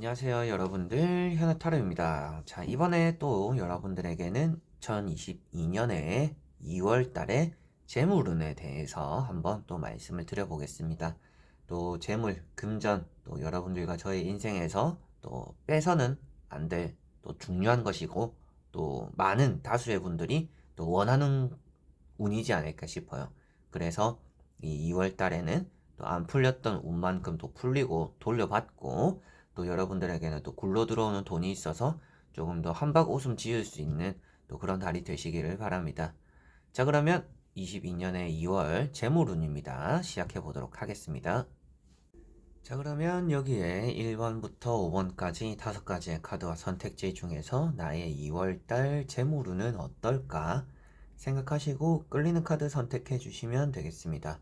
안녕하세요, 여러분들. 현아타로입니다. 자, 이번에 또 여러분들에게는 2022년에 2월 달에 재물운에 대해서 한번 또 말씀을 드려보겠습니다. 또 재물, 금전, 또 여러분들과 저의 인생에서 또 빼서는 안 될 또 중요한 것이고, 또 많은 다수의 분들이 또 원하는 운이지 않을까 싶어요. 그래서 이 2월 달에는 또 안 풀렸던 운만큼 또 풀리고 돌려받고, 또 여러분들에게는 또 굴러 들어오는 돈이 있어서 조금 더 한박 웃음 지을 수 있는 또 그런 달이 되시기를 바랍니다. 자, 그러면 22년의 2월 재물운입니다. 시작해 보도록 하겠습니다. 자, 그러면 여기에 1번부터 5번까지 5가지의 카드와 선택지 중에서 나의 2월달 재물운은 어떨까 생각하시고 끌리는 카드 선택해 주시면 되겠습니다.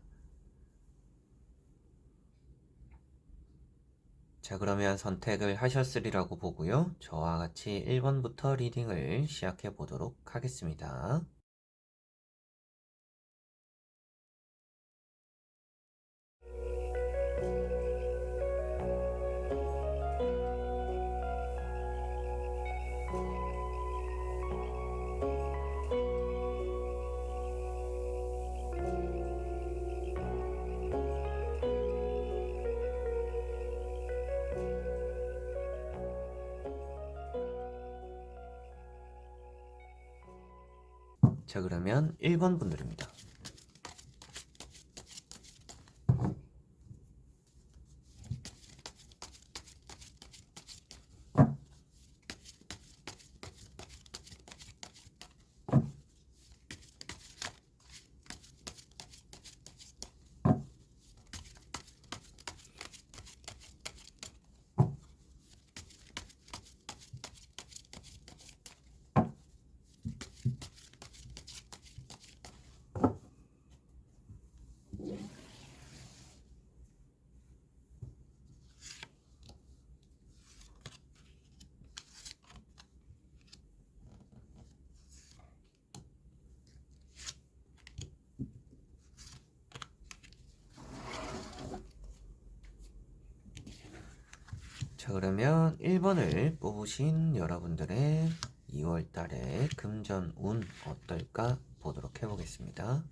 자, 그러면 선택을 하셨으리라고 보고요. 저와 같이 1번부터 리딩을 시작해 보도록 하겠습니다. 자, 그러면 1번 분들입니다. 자, 그러면 1번을 뽑으신 여러분들의 2월 달에 금전 운 어떨까 보도록 해보겠습니다.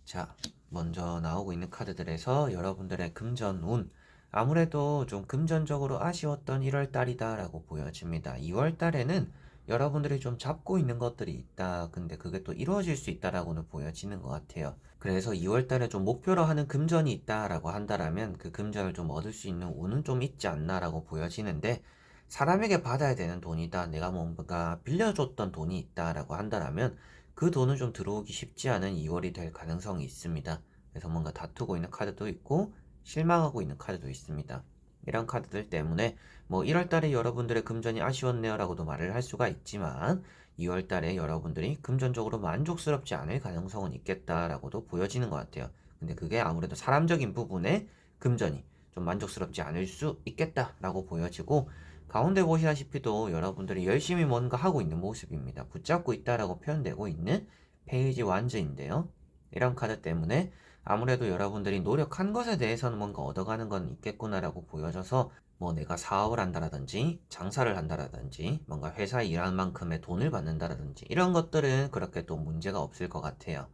자, 먼저 나오고 있는 카드들에서 여러분들의 금전 운, 아무래도 좀 금전적으로 아쉬웠던 1월 달이다 라고 보여집니다. 2월 달에는 여러분들이 좀 잡고 있는 것들이 있다. 근데 그게 또 이루어질 수 있다라고는 보여지는 것 같아요. 그래서 2월 달에 좀 목표로 하는 금전이 있다라고 한다라면 그 금전을 좀 얻을 수 있는 운은 좀 있지 않나라고 보여지는데, 사람에게 받아야 되는 돈이다, 내가 뭔가 빌려줬던 돈이 있다라고 한다라면 그 돈은 좀 들어오기 쉽지 않은 2월이 될 가능성이 있습니다. 그래서 뭔가 다투고 있는 카드도 있고 실망하고 있는 카드도 있습니다. 이런 카드들 때문에 뭐 1월 달에 여러분들의 금전이 아쉬웠네요 라고도 말을 할 수가 있지만, 2월 달에 여러분들이 금전적으로 만족스럽지 않을 가능성은 있겠다라고도 보여지는 것 같아요. 근데 그게 아무래도 사람적인 부분에 금전이 좀 만족스럽지 않을 수 있겠다라고 보여지고, 가운데 보시다시피도 여러분들이 열심히 뭔가 하고 있는 모습입니다. 붙잡고 있다라고 표현되고 있는 페이지 완즈인데요. 이런 카드 때문에 아무래도 여러분들이 노력한 것에 대해서는 뭔가 얻어가는 건 있겠구나라고 보여져서, 뭐 내가 사업을 한다라든지 장사를 한다라든지 뭔가 회사에 일하는 만큼의 돈을 받는다라든지 이런 것들은 그렇게 또 문제가 없을 것 같아요.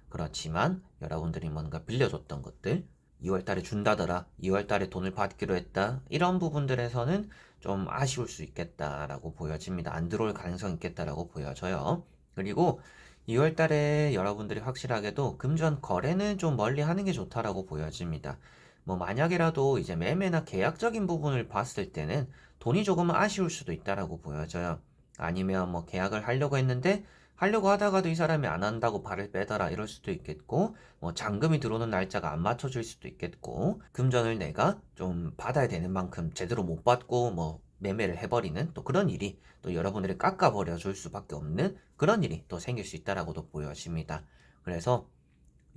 그렇지만 여러분들이 뭔가 빌려줬던 것들, 2월 달에 준다더라, 2월 달에 돈을 받기로 했다, 이런 부분들에서는 좀 아쉬울 수 있겠다라고 보여집니다. 안 들어올 가능성이 있겠다라고 보여져요. 그리고 2월 달에 여러분들이 확실하게도 금전 거래는 좀 멀리 하는 게 좋다라고 보여집니다. 뭐 만약이라도 이제 매매나 계약적인 부분을 봤을 때는 돈이 조금은 아쉬울 수도 있다라고 보여져요. 아니면 뭐 계약을 하려고 했는데 하려고 하다가도 이 사람이 안 한다고 발을 빼더라 이럴 수도 있겠고, 뭐 잔금이 들어오는 날짜가 안 맞춰질 수도 있겠고, 금전을 내가 좀 받아야 되는 만큼 제대로 못 받고 뭐 매매를 해버리는 또 그런 일이, 또 여러분들이 깎아버려 줄 수밖에 없는 그런 일이 또 생길 수 있다라고도 보여집니다. 그래서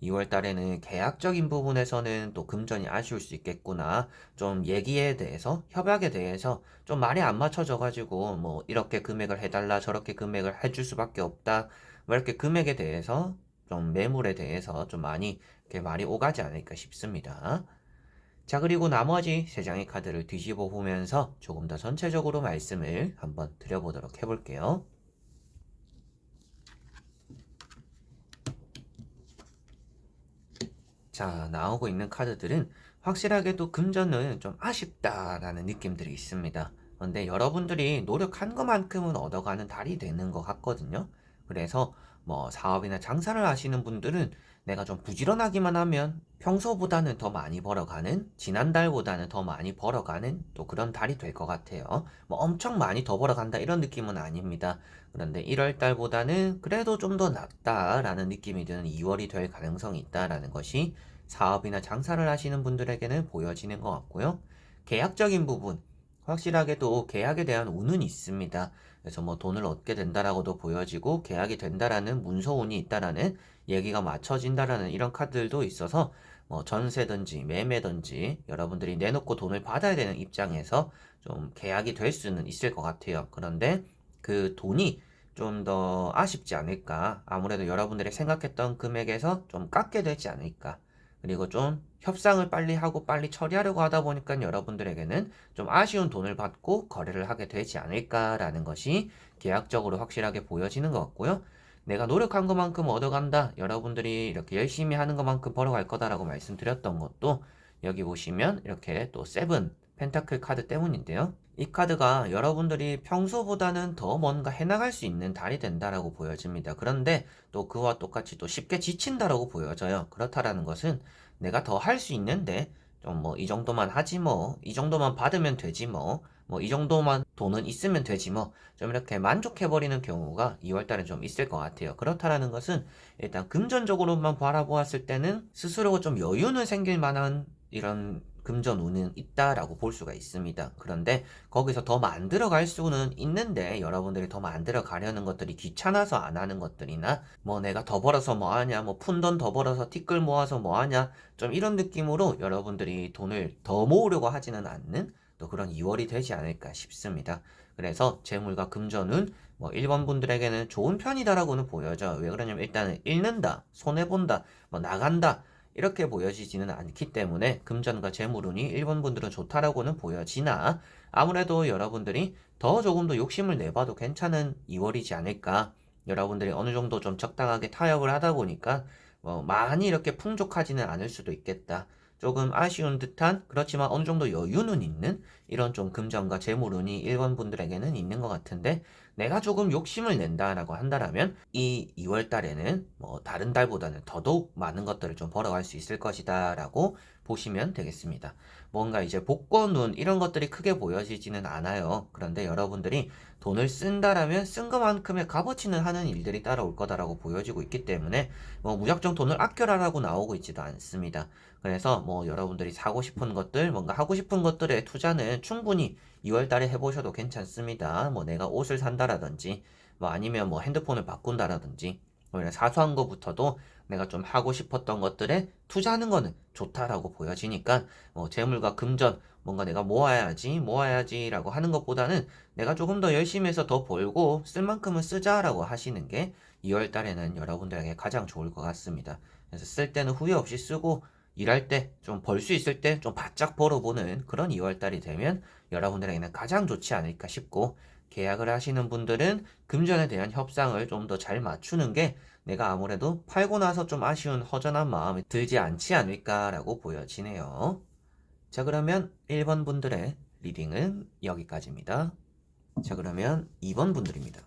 2월 달에는 계약적인 부분에서는 또 금전이 아쉬울 수 있겠구나. 좀 얘기에 대해서, 협약에 대해서 좀 말이 안 맞춰져가지고, 뭐, 이렇게 금액을 해달라, 저렇게 금액을 해줄 수밖에 없다. 뭐, 이렇게 금액에 대해서, 좀 매물에 대해서 좀 많이 이렇게 말이 오가지 않을까 싶습니다. 자, 그리고 나머지 3장의 카드를 뒤집어 보면서 조금 더 전체적으로 말씀을 한번 드려보도록 해볼게요. 자, 나오고 있는 카드들은 확실하게도 금전은 좀 아쉽다라는 느낌들이 있습니다. 그런데 여러분들이 노력한 것만큼은 얻어가는 달이 되는 것 같거든요. 그래서 뭐 사업이나 장사를 하시는 분들은 내가 좀 부지런하기만 하면 평소보다는 더 많이 벌어가는, 지난달보다는 더 많이 벌어가는 또 그런 달이 될 것 같아요. 뭐 엄청 많이 더 벌어간다 이런 느낌은 아닙니다. 그런데 1월 달보다는 그래도 좀 더 낫다라는 느낌이 드는 2월이 될 가능성이 있다라는 것이 사업이나 장사를 하시는 분들에게는 보여지는 것 같고요. 계약적인 부분, 확실하게도 계약에 대한 운은 있습니다. 그래서 뭐 돈을 얻게 된다라고도 보여지고 계약이 된다라는 문서운이 있다라는 얘기가 맞춰진다라는 이런 카드들도 있어서 뭐 전세든지 매매든지 여러분들이 내놓고 돈을 받아야 되는 입장에서 좀 계약이 될 수는 있을 것 같아요. 그런데 그 돈이 좀 더 아쉽지 않을까. 아무래도 여러분들이 생각했던 금액에서 좀 깎게 되지 않을까. 그리고 좀 협상을 빨리 하고 빨리 처리하려고 하다 보니까 여러분들에게는 좀 아쉬운 돈을 받고 거래를 하게 되지 않을까라는 것이 계약적으로 확실하게 보여지는 것 같고요. 내가 노력한 것만큼 얻어간다. 여러분들이 이렇게 열심히 하는 것만큼 벌어갈 거다라고 말씀드렸던 것도 여기 보시면 이렇게 또 세븐 펜타클 카드 때문인데요. 이 카드가 여러분들이 평소보다는 더 뭔가 해나갈 수 있는 달이 된다라고 보여집니다. 그런데 또 그와 똑같이 또 쉽게 지친다라고 보여져요. 그렇다라는 것은 내가 더 할 수 있는데 좀 뭐 이 정도만 하지 뭐, 이 정도만 받으면 되지 뭐, 뭐 이 정도만 돈은 있으면 되지 뭐, 좀 이렇게 만족해버리는 경우가 2월 달에 좀 있을 것 같아요. 그렇다라는 것은 일단 금전적으로만 바라보았을 때는 스스로 좀 여유는 생길 만한 이런 금전 운은 있다라고 볼 수가 있습니다. 그런데 거기서 더 만들어 갈 수는 있는데 여러분들이 더 만들어 가려는 것들이 귀찮아서 안 하는 것들이나 뭐 내가 더 벌어서 뭐 하냐 뭐 푼 돈 더 벌어서 티끌 모아서 뭐 하냐 좀 이런 느낌으로 여러분들이 돈을 더 모으려고 하지는 않는 또 그런 2월이 되지 않을까 싶습니다. 그래서 재물과 금전은 뭐 1번 분들에게는 좋은 편이다라고는 보여져. 왜 그러냐면 일단은 잃는다, 손해본다, 뭐 나간다 이렇게 보여지지는 않기 때문에 금전과 재물운이 1번 분들은 좋다라고는 보여지나 아무래도 여러분들이 더 조금 더 욕심을 내봐도 괜찮은 2월이지 않을까. 여러분들이 어느 정도 좀 적당하게 타협을 하다 보니까 많이 이렇게 풍족하지는 않을 수도 있겠다. 조금 아쉬운 듯한 그렇지만 어느 정도 여유는 있는 이런 좀 금전과 재물운이 1번 분들에게는 있는 것 같은데 내가 조금 욕심을 낸다라고 한다라면 이 2월 달에는 뭐 다른 달보다는 더더욱 많은 것들을 좀 벌어갈 수 있을 것이다라고 보시면 되겠습니다. 뭔가 이제 복권운 이런 것들이 크게 보여지지는 않아요. 그런데 여러분들이 돈을 쓴다라면 쓴 것만큼의 값어치는 하는 일들이 따라올 거다라고 보여지고 있기 때문에 뭐 무작정 돈을 아껴라라고 나오고 있지도 않습니다. 그래서 뭐 여러분들이 사고 싶은 것들, 뭔가 하고 싶은 것들에 투자는 충분히 2월 달에 해보셔도 괜찮습니다. 뭐 내가 옷을 산다라든지, 뭐 아니면 뭐 핸드폰을 바꾼다라든지, 뭐 이런 사소한 것부터도 내가 좀 하고 싶었던 것들에 투자하는 거는 좋다라고 보여지니까 뭐 재물과 금전 뭔가 내가 모아야지라고 하는 것보다는 내가 조금 더 열심히 해서 더 벌고 쓸 만큼은 쓰자라고 하시는 게 2월 달에는 여러분들에게 가장 좋을 것 같습니다. 그래서 쓸 때는 후회 없이 쓰고 일할 때 좀 벌 수 있을 때 좀 바짝 벌어보는 그런 2월 달이 되면 여러분들에게는 가장 좋지 않을까 싶고 계약을 하시는 분들은 금전에 대한 협상을 좀 더 잘 맞추는 게 내가 아무래도 팔고 나서 좀 아쉬운 허전한 마음이 들지 않지 않을까라고 보여지네요. 자, 그러면 1번 분들의 리딩은 여기까지입니다. 자, 그러면 2번 분들입니다.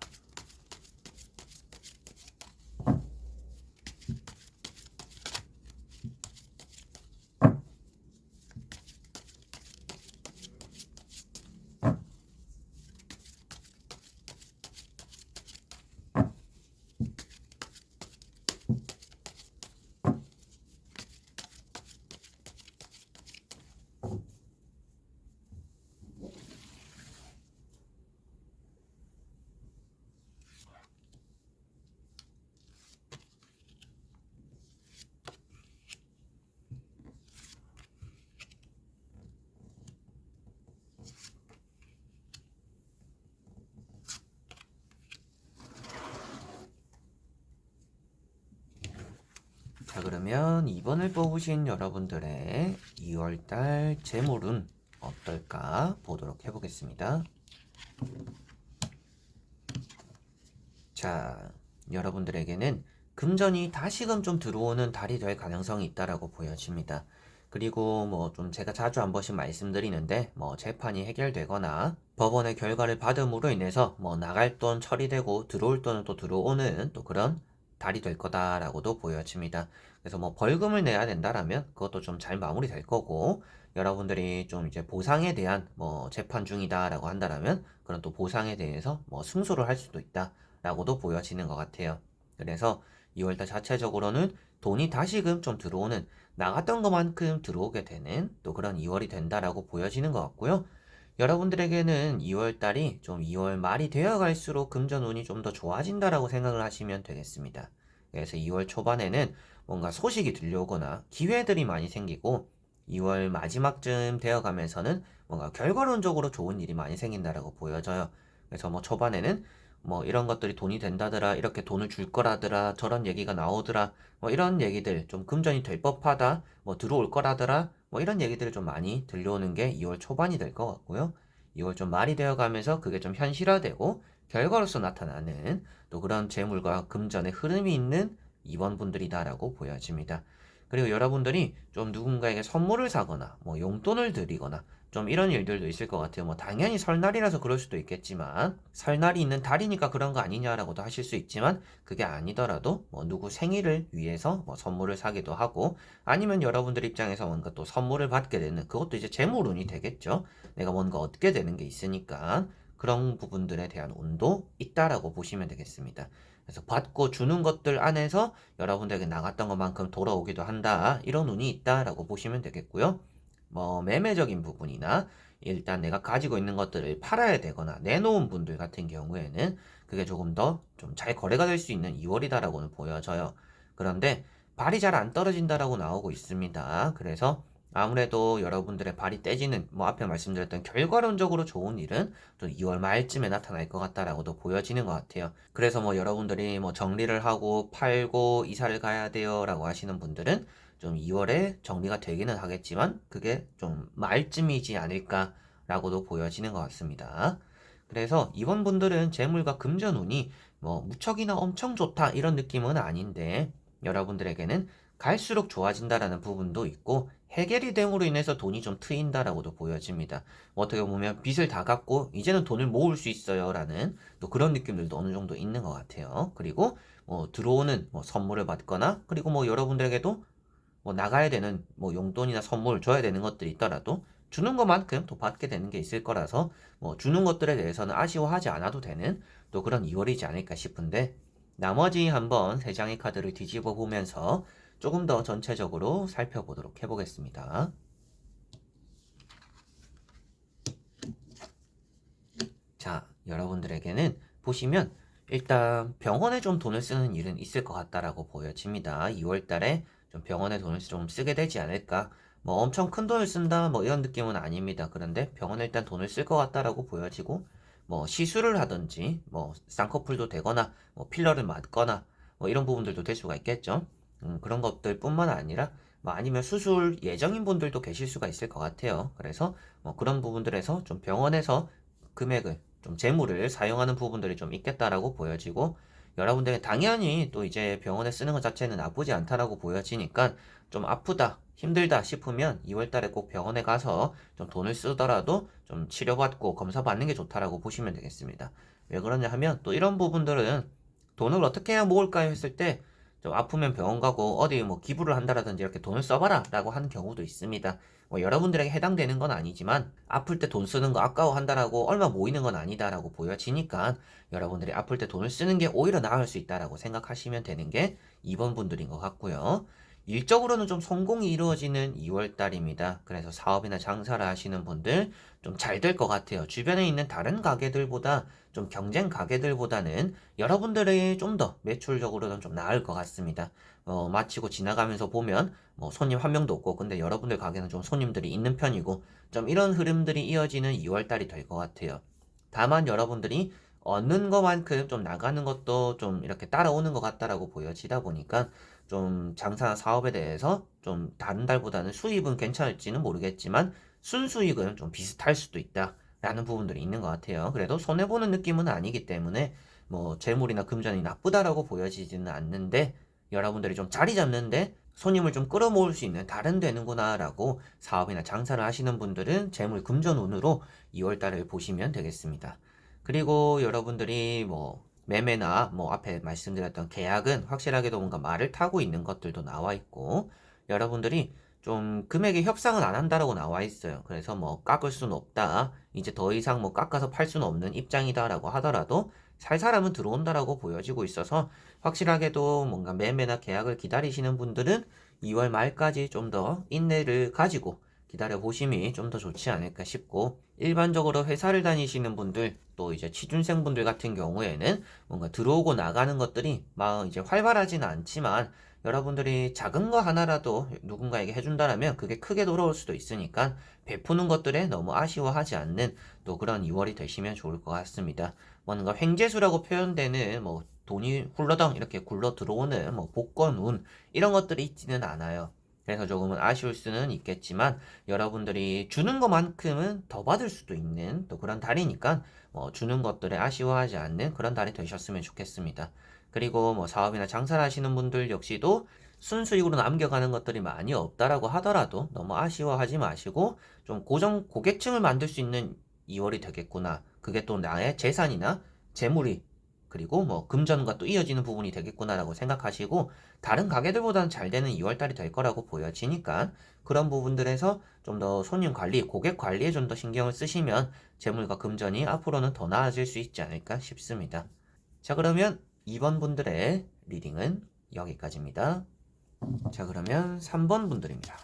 자, 그러면 2번을 뽑으신 여러분들의 2월달 재물은 어떨까 보도록 해보겠습니다. 자, 여러분들에게는 금전이 다시금 좀 들어오는 달이 될 가능성이 있다라고 보여집니다. 그리고 뭐 좀 제가 자주 한 번씩 말씀드리는데 뭐 재판이 해결되거나 법원의 결과를 받음으로 인해서 뭐 나갈 돈 처리되고 들어올 돈은 또 들어오는 또 그런 달이 될 거다라고도 보여집니다. 그래서 뭐 벌금을 내야 된다라면 그것도 좀 잘 마무리될 거고, 여러분들이 좀 이제 보상에 대한 뭐 재판 중이다라고 한다라면 그런 또 보상에 대해서 뭐 승소를 할 수도 있다라고도 보여지는 것 같아요. 그래서 2월달 자체적으로는 돈이 다시금 좀 들어오는, 나갔던 것만큼 들어오게 되는 또 그런 2월이 된다라고 보여지는 것 같고요. 여러분들에게는 2월달이 좀 2월 말이 되어 갈수록 금전운이 좀 더 좋아진다라고 생각을 하시면 되겠습니다. 그래서 2월 초반에는 뭔가 소식이 들려오거나 기회들이 많이 생기고, 2월 마지막쯤 되어 가면서는 뭔가 결과론적으로 좋은 일이 많이 생긴다라고 보여져요. 그래서 뭐 초반에는 뭐 이런 것들이 돈이 된다더라, 이렇게 돈을 줄 거라더라, 저런 얘기가 나오더라, 뭐 이런 얘기들, 좀 금전이 될 법하다, 뭐 들어올 거라더라, 뭐 이런 얘기들이 좀 많이 들려오는 게 2월 초반이 될 것 같고요. 2월 좀 말이 되어 가면서 그게 좀 현실화되고 결과로서 나타나는 또 그런 재물과 금전의 흐름이 있는 2번 분들이다라고 보여집니다. 그리고 여러분들이 좀 누군가에게 선물을 사거나 뭐 용돈을 드리거나 좀 이런 일들도 있을 것 같아요. 뭐 당연히 설날이라서 그럴 수도 있겠지만, 설날이 있는 달이니까 그런 거 아니냐라고도 하실 수 있지만, 그게 아니더라도 뭐 누구 생일을 위해서 뭐 선물을 사기도 하고, 아니면 여러분들 입장에서 뭔가 또 선물을 받게 되는, 그것도 이제 재물운이 되겠죠. 내가 뭔가 얻게 되는 게 있으니까 그런 부분들에 대한 운도 있다라고 보시면 되겠습니다. 그래서 받고 주는 것들 안에서 여러분들에게 나갔던 것만큼 돌아오기도 한다, 이런 운이 있다라고 보시면 되겠고요. 뭐 매매적인 부분이나 일단 내가 가지고 있는 것들을 팔아야 되거나 내놓은 분들 같은 경우에는 그게 조금 더 좀 잘 거래가 될 수 있는 2월이다라고는 보여져요. 그런데 발이 잘 안 떨어진다라고 나오고 있습니다. 그래서 아무래도 여러분들의 발이 떼지는, 뭐 앞에 말씀드렸던 결과론적으로 좋은 일은 또 2월 말쯤에 나타날 것 같다라고도 보여지는 것 같아요. 그래서 뭐 여러분들이 뭐 정리를 하고 팔고 이사를 가야 돼요라고 하시는 분들은 좀 2월에 정리가 되기는 하겠지만 그게 좀 말쯤이지 않을까라고도 보여지는 것 같습니다. 그래서 이번 분들은 재물과 금전운이 뭐 무척이나 엄청 좋다 이런 느낌은 아닌데, 여러분들에게는 갈수록 좋아진다라는 부분도 있고 해결이 됨으로 인해서 돈이 좀 트인다라고도 보여집니다. 어떻게 보면 빚을 다 갚고 이제는 돈을 모을 수 있어요라는 또 그런 느낌들도 어느 정도 있는 것 같아요. 그리고 뭐 들어오는 뭐 선물을 받거나, 그리고 뭐 여러분들에게도 뭐 나가야 되는 뭐 용돈이나 선물 줘야 되는 것들이 있더라도 주는 것만큼 또 받게 되는 게 있을 거라서 뭐 주는 것들에 대해서는 아쉬워하지 않아도 되는 또 그런 2월이지 않을까 싶은데, 나머지 한번 세 장의 카드를 뒤집어 보면서 조금 더 전체적으로 살펴보도록 해보겠습니다. 자, 여러분들에게는 보시면 일단 병원에 좀 돈을 쓰는 일은 있을 것 같다라고 보여집니다. 2월 달에 좀 병원에 돈을 좀 쓰게 되지 않을까. 뭐 엄청 큰 돈을 쓴다 뭐 이런 느낌은 아닙니다. 그런데 병원에 일단 돈을 쓸 것 같다라고 보여지고, 뭐 시술을 하든지 뭐 쌍꺼풀도 되거나 뭐 필러를 맞거나 뭐 이런 부분들도 될 수가 있겠죠. 그런 것들뿐만 아니라 뭐 아니면 수술 예정인 분들도 계실 수가 있을 것 같아요. 그래서 뭐 그런 부분들에서 좀 병원에서 금액을 좀 재물을 사용하는 부분들이 좀 있겠다라고 보여지고, 여러분들은 당연히 또 이제 병원에 쓰는 것 자체는 나쁘지 않다라고 보여지니까 좀 아프다, 힘들다 싶으면 2월 달에 꼭 병원에 가서 좀 돈을 쓰더라도 좀 치료받고 검사받는 게 좋다라고 보시면 되겠습니다. 왜 그러냐 하면 또 이런 부분들은 돈을 어떻게 해야 모을까요 했을 때 좀 아프면 병원 가고 어디 뭐 기부를 한다라든지 이렇게 돈을 써봐라 라고 하는 경우도 있습니다. 뭐 여러분들에게 해당되는 건 아니지만 아플 때 돈 쓰는 거 아까워한다라고 얼마 모이는 건 아니다라고 보여지니까 여러분들이 아플 때 돈을 쓰는 게 오히려 나을 수 있다라고 생각하시면 되는 게 2번 분들인 것 같고요. 일적으로는 좀 성공이 이루어지는 2월 달입니다. 그래서 사업이나 장사를 하시는 분들 좀 잘 될 것 같아요. 주변에 있는 다른 가게들보다 좀 경쟁 가게들보다는 여러분들이 좀 더 매출적으로는 좀 나을 것 같습니다. 마치고 지나가면서 보면 뭐 손님 한 명도 없고 근데 여러분들 가게는 좀 손님들이 있는 편이고, 좀 이런 흐름들이 이어지는 2월 달이 될 것 같아요. 다만 여러분들이 얻는 것만큼 좀 나가는 것도 좀 이렇게 따라오는 것 같다라고 보여지다 보니까 좀 장사나 사업에 대해서 좀 다른 달보다는 수입은 괜찮을지는 모르겠지만 순수익은 좀 비슷할 수도 있다. 라는 부분들이 있는 것 같아요. 그래도 손해보는 느낌은 아니기 때문에 뭐 재물이나 금전이 나쁘다라고 보여지지는 않는데 여러분들이 좀 자리 잡는데 손님을 좀 끌어모을 수 있는 다른 되는구나라고 사업이나 장사를 하시는 분들은 재물 금전 운으로 2월달을 보시면 되겠습니다. 그리고 여러분들이 뭐 매매나 뭐 앞에 말씀드렸던 계약은 확실하게도 뭔가 말을 타고 있는 것들도 나와 있고 여러분들이 좀 금액의 협상은 안 한다라고 나와 있어요. 그래서 뭐 깎을 수는 없다. 이제 더 이상 뭐 깎아서 팔 수는 없는 입장이다라고 하더라도 살 사람은 들어온다라고 보여지고 있어서 확실하게도 뭔가 매매나 계약을 기다리시는 분들은 2월 말까지 좀 더 인내를 가지고 기다려 보심이 좀 더 좋지 않을까 싶고 일반적으로 회사를 다니시는 분들 또 이제 취준생 분들 같은 경우에는 뭔가 들어오고 나가는 것들이 막 이제 활발하지는 않지만 여러분들이 작은 거 하나라도 누군가에게 해준다라면 그게 크게 돌아올 수도 있으니까 베푸는 것들에 너무 아쉬워하지 않는 또 그런 2월이 되시면 좋을 것 같습니다. 뭔가 횡재수라고 표현되는 뭐 돈이 훌러덩 이렇게 굴러 들어오는 뭐 복권운 이런 것들이 있지는 않아요. 그래서 조금은 아쉬울 수는 있겠지만 여러분들이 주는 것만큼은 더 받을 수도 있는 또 그런 달이니까 뭐 주는 것들에 아쉬워하지 않는 그런 달이 되셨으면 좋겠습니다. 그리고 뭐 사업이나 장사를 하시는 분들 역시도 순수익으로 남겨가는 것들이 많이 없다라고 하더라도 너무 아쉬워하지 마시고 좀 고정 고객층을 만들 수 있는 2월이 되겠구나. 그게 또 나의 재산이나 재물이 그리고 뭐 금전과 또 이어지는 부분이 되겠구나라고 생각하시고 다른 가게들보다는 잘 되는 2월 달이 될 거라고 보여지니까 그런 부분들에서 좀 더 손님 관리, 고객 관리에 좀 더 신경을 쓰시면 재물과 금전이 앞으로는 더 나아질 수 있지 않을까 싶습니다. 자, 그러면 2번 분들의 리딩은 여기까지입니다. 자, 그러면 3번 분들입니다.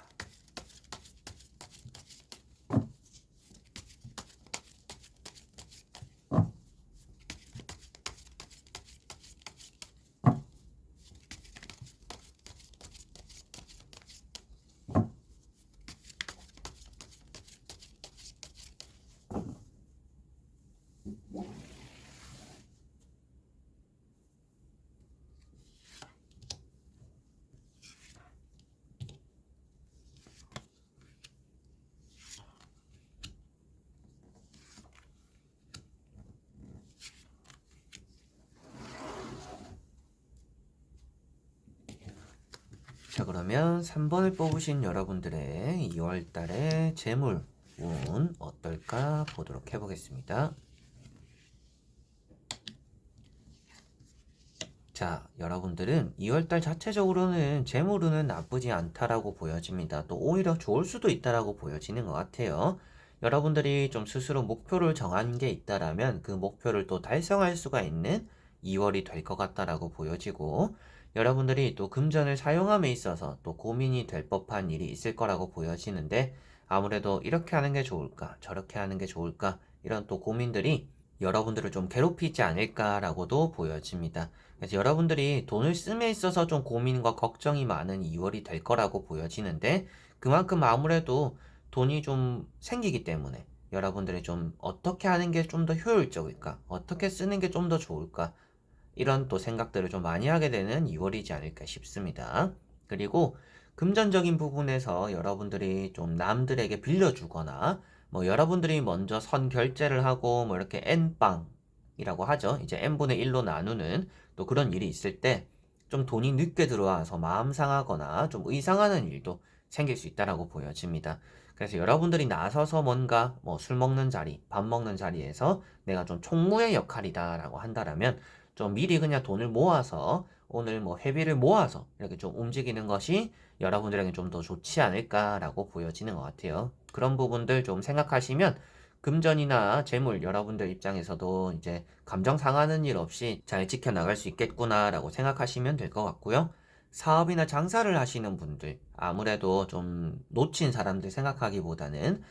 자, 그러면 3번을 뽑으신 여러분들의 2월달의 재물 운 어떨까 보도록 해보겠습니다. 자, 여러분들은 2월달 자체적으로는 재물운은 나쁘지 않다라고 보여집니다. 또 오히려 좋을 수도 있다라고 보여지는 것 같아요. 여러분들이 좀 스스로 목표를 정한 게 있다라면 그 목표를 또 달성할 수가 있는 2월이 될 것 같다라고 보여지고 여러분들이 또 금전을 사용함에 있어서 또 고민이 될 법한 일이 있을 거라고 보여지는데 아무래도 이렇게 하는 게 좋을까 저렇게 하는 게 좋을까 이런 또 고민들이 여러분들을 좀 괴롭히지 않을까라고도 보여집니다. 그래서 여러분들이 돈을 씀에 있어서 좀 고민과 걱정이 많은 2월이 될 거라고 보여지는데 그만큼 아무래도 돈이 좀 생기기 때문에 여러분들이 좀 어떻게 하는 게 좀 더 효율적일까? 어떻게 쓰는 게 좀 더 좋을까? 이런 또 생각들을 좀 많이 하게 되는 2월이지 않을까 싶습니다. 그리고 금전적인 부분에서 여러분들이 좀 남들에게 빌려주거나 뭐 여러분들이 먼저 선 결제를 하고 뭐 이렇게 N빵이라고 하죠. 이제 N분의 1로 나누는 또 그런 일이 있을 때 좀 돈이 늦게 들어와서 마음 상하거나 좀 의상하는 일도 생길 수 있다라고 보여집니다. 그래서 여러분들이 나서서 뭔가 뭐 술 먹는 자리, 밥 먹는 자리에서 내가 좀 총무의 역할이다라고 한다라면 좀 미리 그냥 돈을 모아서 오늘 뭐 회비를 모아서 이렇게 좀 움직이는 것이 여러분들에게 좀 더 좋지 않을까라고 보여지는 것 같아요. 그런 부분들 좀 생각하시면 금전이나 재물 여러분들 입장에서도 이제 감정 상하는 일 없이 잘 지켜나갈 수 있겠구나라고 생각하시면 될 것 같고요. 사업이나 장사를 하시는 분들 아무래도 좀 놓친 사람들 생각하기보다는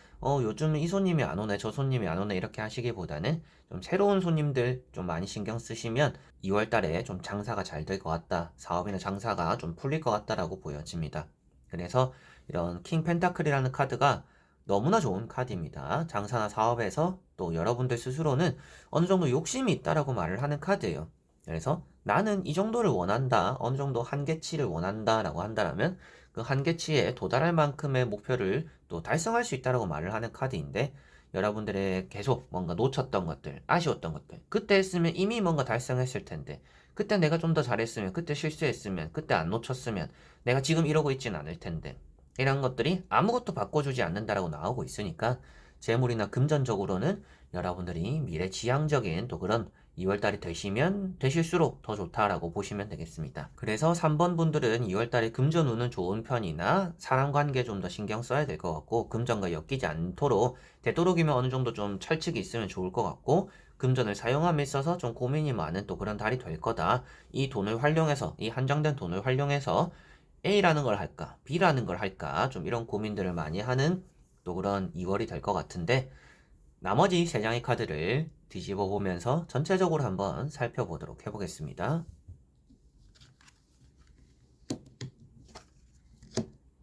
요즘 이 손님이 안 오네 저 손님이 안 오네 이렇게 하시기보다는 좀 새로운 손님들 좀 많이 신경 쓰시면 2월 달에 좀 장사가 잘 될 것 같다. 사업이나 장사가 좀 풀릴 것 같다라고 보여집니다. 그래서 이런 킹 펜타클이라는 카드가 너무나 좋은 카드입니다. 장사나 사업에서 또 여러분들 스스로는 어느 정도 욕심이 있다라고 말을 하는 카드예요. 그래서 나는 이 정도를 원한다, 어느 정도 한계치를 원한다라고 한다면 그 한계치에 도달할 만큼의 목표를 또 달성할 수 있다라고 말을 하는 카드인데, 여러분들의 계속 뭔가 놓쳤던 것들, 아쉬웠던 것들, 그때 했으면 이미 뭔가 달성했을 텐데, 그때 내가 좀 더 잘했으면, 그때 실수했으면, 그때 안 놓쳤으면 내가 지금 이러고 있진 않을 텐데, 이런 것들이 아무것도 바꿔주지 않는다라고 나오고 있으니까, 재물이나 금전적으로는 여러분들이 미래지향적인 또 그런 2월달이 되시면 되실수록 더 좋다라고 보시면 되겠습니다. 그래서 3번 분들은 2월달에 금전운은 좋은 편이나 사람관계 좀 더 신경 써야 될 것 같고, 금전과 엮이지 않도록 되도록이면 어느 정도 좀 철칙이 있으면 좋을 것 같고, 금전을 사용함에 있어서 좀 고민이 많은 또 그런 달이 될 거다. 이 돈을 활용해서, 이 한정된 돈을 활용해서 A라는 걸 할까, B라는 걸 할까, 좀 이런 고민들을 많이 하는 또 그런 2월이 될 것 같은데, 나머지 3장의 카드를 뒤집어 보면서 전체적으로 한번 살펴보도록 해보겠습니다.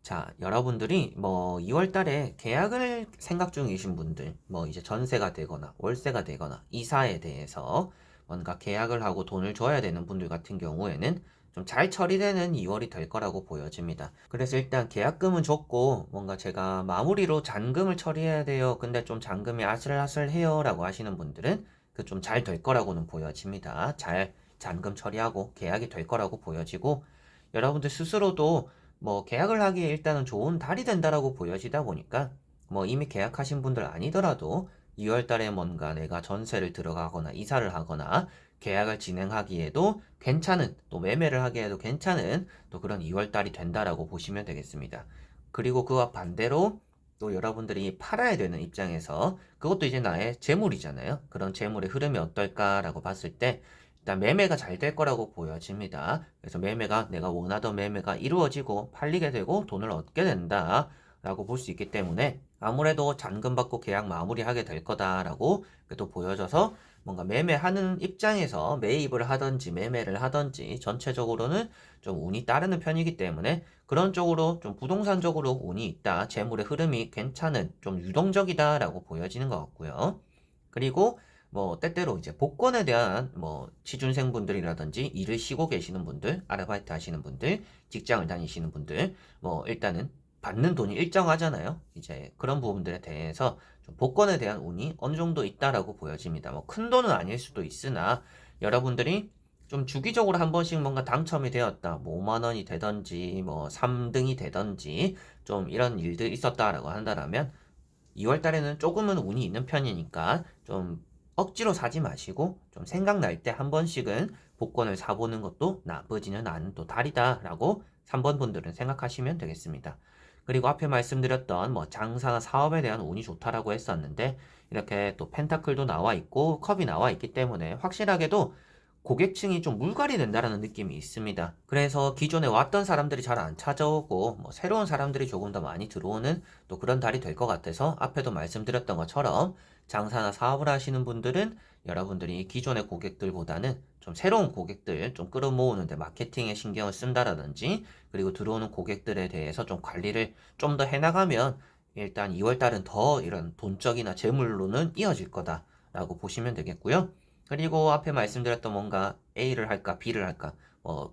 자, 여러분들이 뭐 2월 달에 계약을 생각 중이신 분들, 뭐 이제 전세가 되거나 월세가 되거나 이사에 대해서 뭔가 계약을 하고 돈을 줘야 되는 분들 같은 경우에는 좀 잘 처리되는 2월이 될 거라고 보여집니다. 그래서 일단 계약금은 줬고 뭔가 제가 마무리로 잔금을 처리해야 돼요. 근데 좀 잔금이 아슬아슬해요 라고 하시는 분들은 그 좀 잘 될 거라고는 보여집니다. 잘 잔금 처리하고 계약이 될 거라고 보여지고, 여러분들 스스로도 뭐 계약을 하기에 일단은 좋은 달이 된다라고 보여지다 보니까, 뭐 이미 계약하신 분들 아니더라도 2월 달에 뭔가 내가 전세를 들어가거나 이사를 하거나 계약을 진행하기에도 괜찮은, 또 매매를 하기에도 괜찮은 또 그런 2월 달이 된다라고 보시면 되겠습니다. 그리고 그와 반대로 또 여러분들이 팔아야 되는 입장에서 그것도 이제 나의 재물이잖아요. 그런 재물의 흐름이 어떨까라고 봤을 때 일단 매매가 잘 될 거라고 보여집니다. 그래서 매매가, 내가 원하던 매매가 이루어지고 팔리게 되고 돈을 얻게 된다 라고 볼 수 있기 때문에, 아무래도 잔금 받고 계약 마무리하게 될 거다라고 또 보여져서, 뭔가 매매하는 입장에서 매입을 하든지 매매를 하든지 전체적으로는 좀 운이 따르는 편이기 때문에 그런 쪽으로 좀 부동산적으로 운이 있다, 재물의 흐름이 괜찮은, 좀 유동적이다라고 보여지는 것 같고요. 그리고 뭐 때때로 이제 복권에 대한 뭐 취준생분들이라든지 일을 쉬고 계시는 분들, 아르바이트 하시는 분들, 직장을 다니시는 분들, 뭐 일단은 받는 돈이 일정하잖아요. 이제 그런 부분들에 대해서 좀 복권에 대한 운이 어느 정도 있다라고 보여집니다. 뭐 큰 돈은 아닐 수도 있으나 여러분들이 좀 주기적으로 한 번씩 뭔가 당첨이 되었다, 뭐 5만 원이 되던지 뭐 3등이 되던지 좀 이런 일들이 있었다라고 한다면 2월 달에는 조금은 운이 있는 편이니까 좀 억지로 사지 마시고, 좀 생각날 때 한 번씩은 복권을 사보는 것도 나쁘지는 않은 또 달이다라고 3번 분들은 생각하시면 되겠습니다. 그리고 앞에 말씀드렸던 뭐 장사나 사업에 대한 운이 좋다라고 했었는데, 이렇게 또 펜타클도 나와 있고 컵이 나와 있기 때문에 확실하게도 고객층이 좀 물갈이 된다라는 느낌이 있습니다. 그래서 기존에 왔던 사람들이 잘 안 찾아오고 뭐 새로운 사람들이 조금 더 많이 들어오는 또 그런 달이 될 것 같아서, 앞에도 말씀드렸던 것처럼 장사나 사업을 하시는 분들은 여러분들이 기존의 고객들보다는 좀 새로운 고객들 좀 끌어모으는데 마케팅에 신경을 쓴다라든지, 그리고 들어오는 고객들에 대해서 좀 관리를 좀 더 해나가면 일단 2월 달은 더 이런 돈적이나 재물로는 이어질 거다라고 보시면 되겠고요. 그리고 앞에 말씀드렸던 뭔가 A를 할까 B를 할까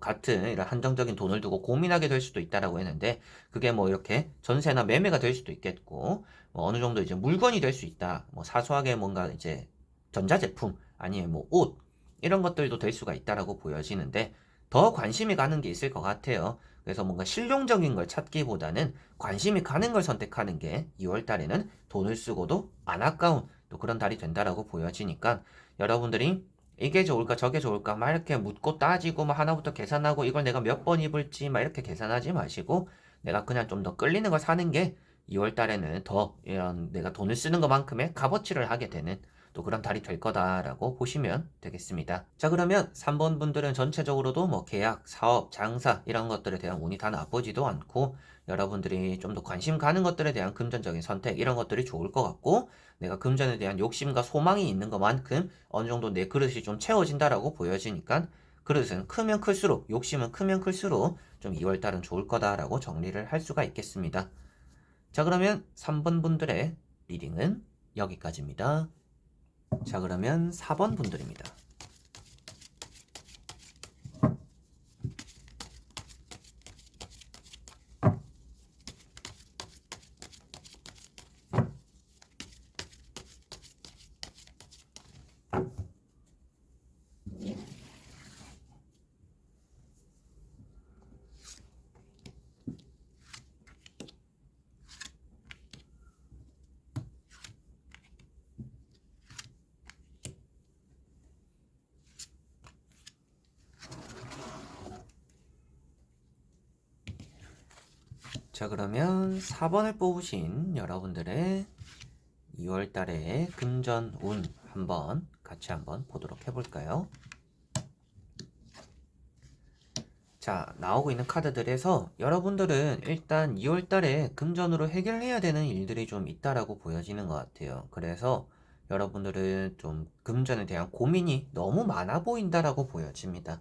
같은 이런 한정적인 돈을 두고 고민하게 될 수도 있다라고 했는데, 그게 뭐 이렇게 전세나 매매가 될 수도 있겠고, 뭐 어느 정도 이제 물건이 될 수 있다. 뭐 사소하게 뭔가 이제 전자제품 아니면 뭐 옷, 이런 것들도 될 수가 있다라고 보여지는데, 더 관심이 가는 게 있을 것 같아요. 그래서 뭔가 실용적인 걸 찾기보다는 관심이 가는 걸 선택하는 게 2월 달에는 돈을 쓰고도 안 아까운 또 그런 달이 된다라고 보여지니까, 여러분들이 이게 좋을까 저게 좋을까 막 이렇게 묻고 따지고 막 하나부터 계산하고 이걸 내가 몇 번 입을지 막 이렇게 계산하지 마시고, 내가 그냥 좀 더 끌리는 걸 사는 게 2월 달에는 더 이런 내가 돈을 쓰는 것만큼의 값어치를 하게 되는 또 그런 달이 될 거다라고 보시면 되겠습니다. 자, 그러면 3번 분들은 전체적으로도 뭐 계약, 사업, 장사 이런 것들에 대한 운이 다 나쁘지도 않고, 여러분들이 좀 더 관심 가는 것들에 대한 금전적인 선택 이런 것들이 좋을 것 같고, 내가 금전에 대한 욕심과 소망이 있는 것만큼 어느 정도 내 그릇이 좀 채워진다라고 보여지니까, 그릇은 크면 클수록, 욕심은 크면 클수록 좀 2월 달은 좋을 거다라고 정리를 할 수가 있겠습니다. 자, 그러면 3번 분들의 리딩은 여기까지입니다. 자, 그러면 4번 분들입니다. 자, 그러면 4번을 뽑으신 여러분들의 2월 달에 금전 운 한번 같이 한번 보도록 해볼까요? 자, 나오고 있는 카드들에서 여러분들은 일단 2월 달에 금전으로 해결해야 되는 일들이 좀 있다라고 보여지는 것 같아요. 그래서 여러분들은 좀 금전에 대한 고민이 너무 많아 보인다라고 보여집니다.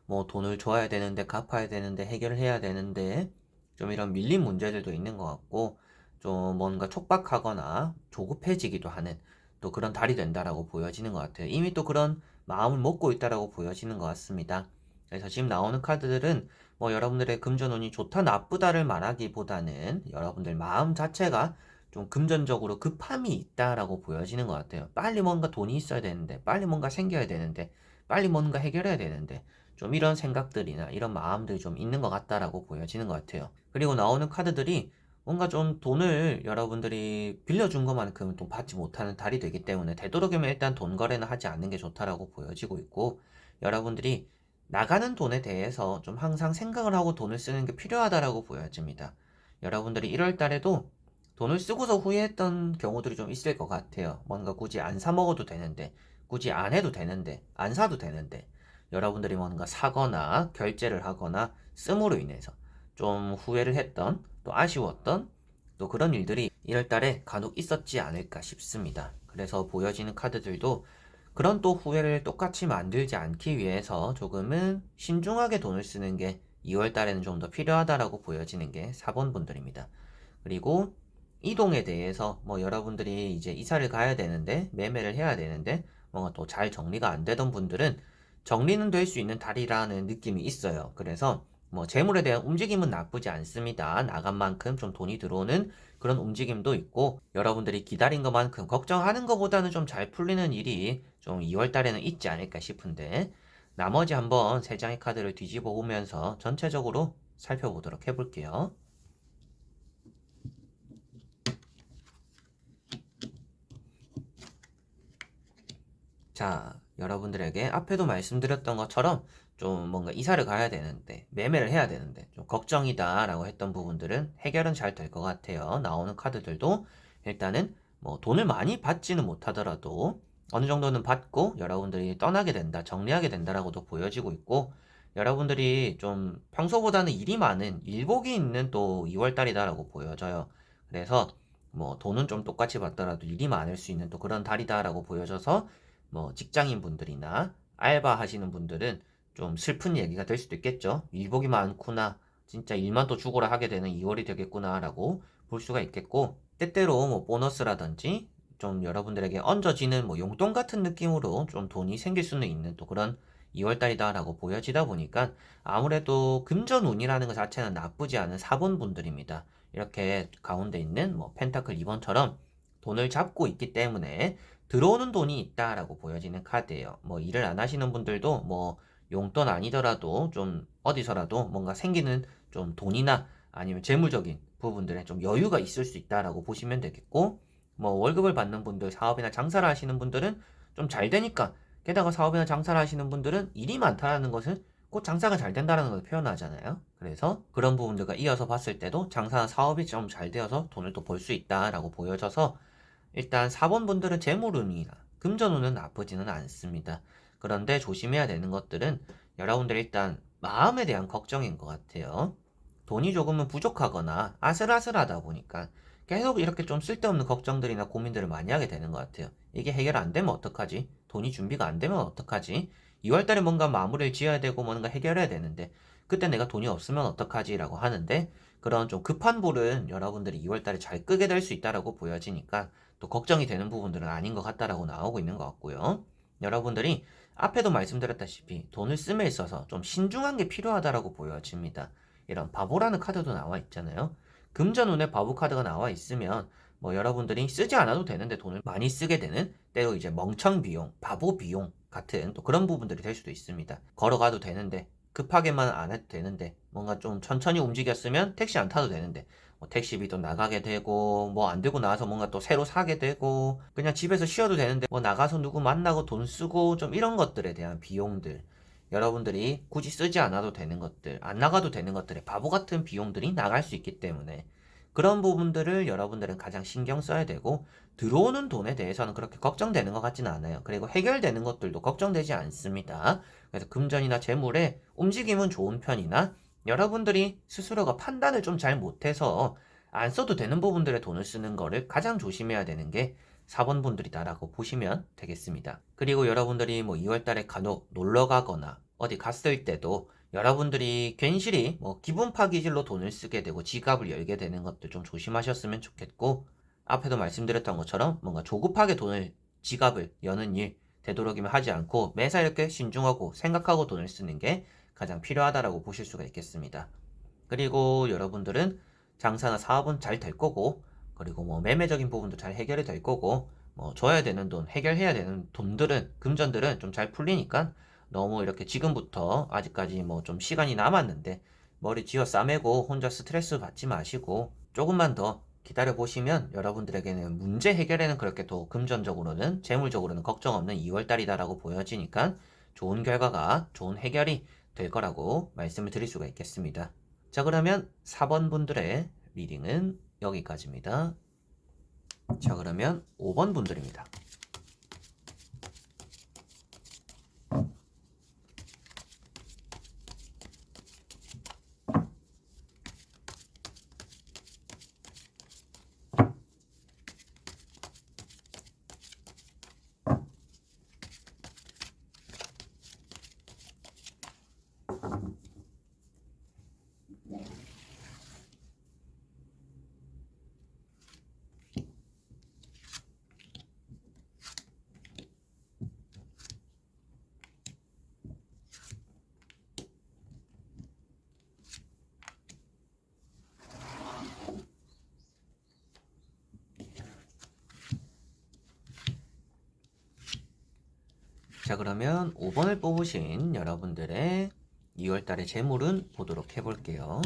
뭐 돈을 줘야 되는데 갚아야 되는데 해결해야 되는데 좀 이런 밀린 문제들도 있는 것 같고 좀 뭔가 촉박하거나 조급해지기도 하는 또 그런 달이 된다라고 보여지는 것 같아요. 이미 또 그런 마음을 먹고 있다라고 보여지는 것 같습니다. 그래서 지금 나오는 카드들은 뭐 여러분들의 금전운이 좋다 나쁘다를 말하기보다는 여러분들 마음 자체가 좀 금전적으로 급함이 있다라고 보여지는 것 같아요. 빨리 뭔가 돈이 있어야 되는데, 빨리 뭔가 생겨야 되는데, 빨리 뭔가 해결해야 되는데, 좀 이런 생각들이나 이런 마음들이 좀 있는 것 같다라고 보여지는 것 같아요. 그리고 나오는 카드들이 뭔가 좀 돈을 여러분들이 빌려준 것만큼 돈 받지 못하는 달이 되기 때문에 되도록이면 일단 돈 거래는 하지 않는 게 좋다라고 보여지고 있고, 여러분들이 나가는 돈에 대해서 좀 항상 생각을 하고 돈을 쓰는 게 필요하다라고 보여집니다. 여러분들이 1월 달에도 돈을 쓰고서 후회했던 경우들이 좀 있을 것 같아요. 뭔가 굳이 안 사 먹어도 되는데, 굳이 안 해도 되는데, 안 사도 되는데, 여러분들이 뭔가 사거나 결제를 하거나 씀으로 인해서 좀 후회를 했던, 또 아쉬웠던, 또 그런 일들이 1월 달에 간혹 있었지 않을까 싶습니다. 그래서 보여지는 카드들도 그런 또 후회를 똑같이 만들지 않기 위해서 조금은 신중하게 돈을 쓰는 게 2월 달에는 좀 더 필요하다라고 보여지는 게 4번 분들입니다. 그리고 이동에 대해서 뭐 여러분들이 이제 이사를 가야 되는데 매매를 해야 되는데 뭔가 또 잘 정리가 안 되던 분들은 정리는 될 수 있는 달이라는 느낌이 있어요. 그래서 뭐 재물에 대한 움직임은 나쁘지 않습니다. 나간 만큼 좀 돈이 들어오는 그런 움직임도 있고 여러분들이 기다린 것만큼 걱정하는 것보다는 좀 잘 풀리는 일이 좀 2월 달에는 있지 않을까 싶은데 나머지 한번 세 장의 카드를 뒤집어 보면서 전체적으로 살펴보도록 해볼게요. 자, 여러분들에게 앞에도 말씀드렸던 것처럼 좀 뭔가 이사를 가야 되는데, 매매를 해야 되는데, 좀 걱정이다 라고 했던 부분들은 해결은 잘 될 것 같아요. 나오는 카드들도 일단은 뭐 돈을 많이 받지는 못하더라도 어느 정도는 받고 여러분들이 떠나게 된다, 정리하게 된다라고도 보여지고 있고, 여러분들이 좀 평소보다는 일이 많은, 일복이 있는 또 2월 달이다라고 보여져요. 그래서 뭐 돈은 좀 똑같이 받더라도 일이 많을 수 있는 또 그런 달이다라고 보여져서 뭐 직장인 분들이나 알바 하시는 분들은 좀 슬픈 얘기가 될 수도 있겠죠. 일복이 많구나. 진짜 일만 또 죽어라 하게 되는 2월이 되겠구나라고 볼 수가 있겠고, 때때로 뭐 보너스라든지 좀 여러분들에게 얹어지는 뭐 용돈 같은 느낌으로 좀 돈이 생길 수는 있는 또 그런 2월 달이다라고 보여지다 보니까 아무래도 금전운이라는 것 자체는 나쁘지 않은 4번 분들입니다. 이렇게 가운데 있는 뭐 펜타클 2번처럼 돈을 잡고 있기 때문에 들어오는 돈이 있다라고 보여지는 카드예요. 뭐 일을 안 하시는 분들도 뭐 용돈 아니더라도 좀 어디서라도 뭔가 생기는 좀 돈이나 아니면 재물적인 부분들에 좀 여유가 있을 수 있다라고 보시면 되겠고, 뭐 월급을 받는 분들, 사업이나 장사를 하시는 분들은 좀 잘 되니까, 게다가 사업이나 장사를 하시는 분들은 일이 많다라는 것은 곧 장사가 잘 된다라는 걸 표현하잖아요. 그래서 그런 부분들과 이어서 봤을 때도 장사나 사업이 좀 잘 되어서 돈을 또 벌 수 있다라고 보여져서 일단 4번 분들은 재물운이나 금전운은 나쁘지는 않습니다. 그런데 조심해야 되는 것들은 여러분들 일단 마음에 대한 걱정인 것 같아요. 돈이 조금은 부족하거나 아슬아슬하다 보니까 계속 이렇게 좀 쓸데없는 걱정들이나 고민들을 많이 하게 되는 것 같아요. 이게 해결 안 되면 어떡하지? 돈이 준비가 안 되면 어떡하지? 2월달에 뭔가 마무리를 지어야 되고 뭔가 해결해야 되는데 그때 내가 돈이 없으면 어떡하지? 라고 하는데 그런 좀 급한 불은 여러분들이 2월달에 잘 끄게 될 수 있다라고 보여지니까 또 걱정이 되는 부분들은 아닌 것 같다라고 나오고 있는 것 같고요. 여러분들이 앞에도 말씀드렸다시피 돈을 씀에 있어서 좀 신중한 게 필요하다라고 보여집니다. 이런 바보라는 카드도 나와 있잖아요. 금전운에 바보 카드가 나와 있으면 뭐 여러분들이 쓰지 않아도 되는데 돈을 많이 쓰게 되는 때로 이제 멍청 비용, 바보 비용 같은 또 그런 부분들이 될 수도 있습니다. 걸어가도 되는데 급하게만 안 해도 되는데 뭔가 좀 천천히 움직였으면 택시 안 타도 되는데 뭐 택시비도 나가게 되고 뭐 안 되고 나서 뭔가 또 새로 사게 되고 그냥 집에서 쉬어도 되는데 뭐 나가서 누구 만나고 돈 쓰고 좀 이런 것들에 대한 비용들 여러분들이 굳이 쓰지 않아도 되는 것들, 안 나가도 되는 것들의 바보 같은 비용들이 나갈 수 있기 때문에 그런 부분들을 여러분들은 가장 신경 써야 되고 들어오는 돈에 대해서는 그렇게 걱정되는 것 같지는 않아요. 그리고 해결되는 것들도 걱정되지 않습니다. 그래서 금전이나 재물의 움직임은 좋은 편이나 여러분들이 스스로가 판단을 좀 잘 못해서 안 써도 되는 부분들에 돈을 쓰는 거를 가장 조심해야 되는 게 4번 분들이다라고 보시면 되겠습니다. 그리고 여러분들이 뭐 2월 달에 간혹 놀러 가거나 어디 갔을 때도 여러분들이 괜시리 뭐 기분 파기질로 돈을 쓰게 되고 지갑을 열게 되는 것들 좀 조심하셨으면 좋겠고, 앞에도 말씀드렸던 것처럼 뭔가 조급하게 지갑을 여는 일 되도록이면 하지 않고 매사 이렇게 신중하고 생각하고 돈을 쓰는 게 가장 필요하다라고 보실 수가 있겠습니다. 그리고 여러분들은 장사나 사업은 잘 될 거고, 그리고 뭐 매매적인 부분도 잘 해결이 될 거고, 뭐 줘야 되는 돈, 해결해야 되는 돈들은, 금전들은 좀 잘 풀리니까 너무 이렇게 지금부터 아직까지 뭐 좀 시간이 남았는데 머리 쥐어 싸매고 혼자 스트레스 받지 마시고 조금만 더 기다려 보시면 여러분들에게는 문제 해결에는 그렇게 더 금전적으로는 재물적으로는 걱정 없는 2월달이다라고 보여지니까 좋은 결과가, 좋은 해결이 될 거라고 말씀을 드릴 수가 있겠습니다. 자, 그러면 4번 분들의 리딩은 여기까지입니다. 자, 그러면 5번 분들입니다. 자, 그러면 5번을 뽑으신 여러분들의 2월달의 재물은 보도록 해볼게요.